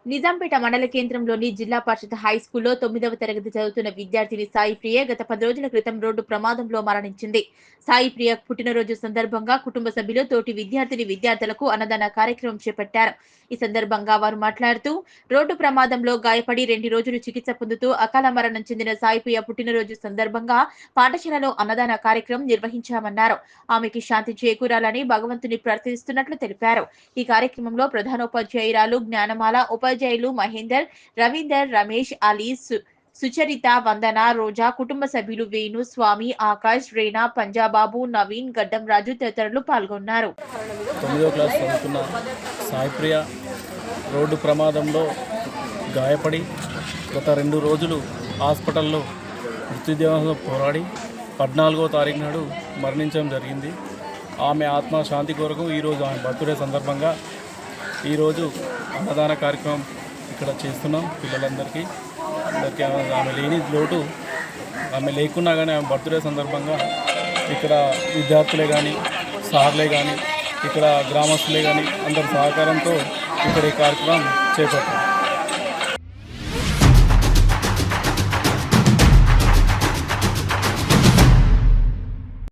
నిజాంపేట మండల కేంద్రంలోని జిల్లా పరిషత్ హై స్కూల్లో 9వ తరగతి చదువుతున్న విద్యార్థిని సాయి ప్రియ గత 10 రోజుల క్రితం రోడ్డు ప్రమాదంలో మరణించింది. సాయి ప్రియ పుట్టినరోజు సందర్భంగా కుటుంబ సభ్యులు తోటి విద్యార్థులకు అన్నదాన కార్యక్రమం చేపట్టారు. ఈ సందర్భంగా వారు మాట్లాడుతూ రోడ్డు ప్రమాదంలో గాయపడి 2 రోజులు చికిత్స పొందుతూ అకాల మరణం చెందిన సాయి ప్రియ పుట్టినరోజు సందర్భంగా పాఠశాలలో అన్నదాన కార్యక్రమం నిర్వహించామన్నారు. ఆమెకి శాంతి చేకూరాలని భగవంతుని ప్రార్థిస్తున్నట్లు తెలిపారు. ఈ కార్యక్రమంలో ప్రధానోపాధ్యాయురాలు జ్ఞానమాల, ఉపాధ్యాయులు మహేందర్, రవీందర్, రమేష్, అలీ, సుచరిత, వందన, రోజా, కుటుంబ సభ్యులు వేణు, స్వామి, ఆకాష్, రేనా, పంజాబాబు, నవీన్, గడ్డం రాజు తదితరులు పాల్గొన్నారు. 9వ క్లాస్ చదువుతున్న సాయిప్రియ రోడ్డు ప్రమాదంలో గాయపడి గత 2 రోజులు హాస్పిటల్లో మృత్యుదేవంతో పోరాడి 14వ తారీఖు నాడు మరణించడం జరిగింది. ఆమె ఆత్మ శాంతి కొరకు ఈరోజు ఆమె బర్త్డే సందర్భంగా ఈరోజు అన్నదాన కార్యక్రమం ఇక్కడ చేస్తున్నాం. పిల్లలందరికీ ఆమె లేని లోటు ఆమె లేకున్నా కానీ ఆమె బర్త్డే సందర్భంగా ఇక్కడ విద్యార్థులే కానీ సార్లే కానీ ఇక్కడ గ్రామస్తులే కానీ అందరి సహకారంతో ఇక్కడ ఈ కార్యక్రమం చేపట్టాం.